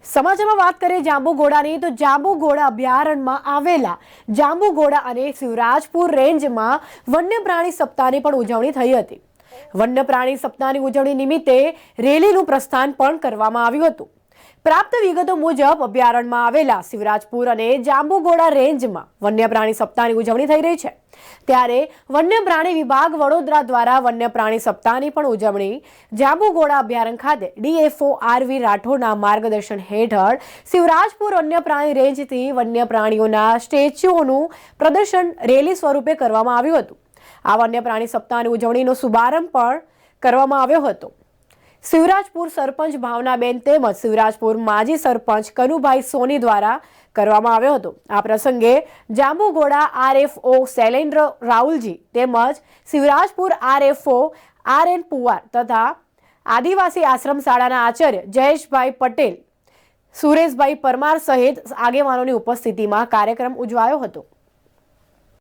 સમાચારમાં વાત કરીએ જાંબુઘોડાની તો જાંબુઘોડા અભયારણ્યમાં આવેલા જાંબુઘોડા અને શિવરાજપુર રેન્જમાં વન્ય પ્રાણી સપ્તાહની પણ ઉજવણી થઈ હતી। વન્ય પ્રાણી સપ્તાહની ઉજવણી નિમિત્તે રેલીનું પ્રસ્થાન પણ કરવામાં આવ્યું હતું। પ્રાપ્ત વિગતો મુજબ અભયારણ્યમાં આવેલા શિવરાજપુર અને જાંબુઘોડા રેન્જમાં વન્ય પ્રાણી સપ્તાહની ઉજવણી થઈ રહી છે। ત્યારે વન્ય પ્રાણી વિભાગ વડોદરા દ્વારા વન્ય પ્રાણી સપ્તાહની પણ ઉજવણી જાંબુઘોડા અભયારણ્ય ખાતે ડીએફઓ આરવી રાઠોડના માર્ગદર્શન હેઠળ શિવરાજપુર વન્ય પ્રાણી રેન્જથી વન્ય પ્રાણીઓના સ્ટેચ્યુઓનું પ્રદર્શન રેલી સ્વરૂપે કરવામાં આવ્યું હતું। આ વન્ય પ્રાણી સપ્તાહની ઉજવણીનો શુભારંભ પણ કરવામાં આવ્યો હતો। શિવરાજપુર સરપંચ ભાવનાબેન તેમજ શિવરાજપુર માજી સરપંચ કનુભાઈ સોની દ્વારા કરવામાં આવ્યો હતો। આ પ્રસંગે જાંબુઘોડા આરએફઓ શૈલેન્દ્ર રાહુલજી તેમજ શિવરાજપુર આરએફઓ આરએન પુવાર તથા આદિવાસી આશ્રમ શાળાના આચાર્ય જયેશભાઈ પટેલ, સુરેશભાઈ પરમાર સહિત આગેવાનોની ઉપસ્થિતિમાં કાર્યક્રમ ઉજવાયો હતો।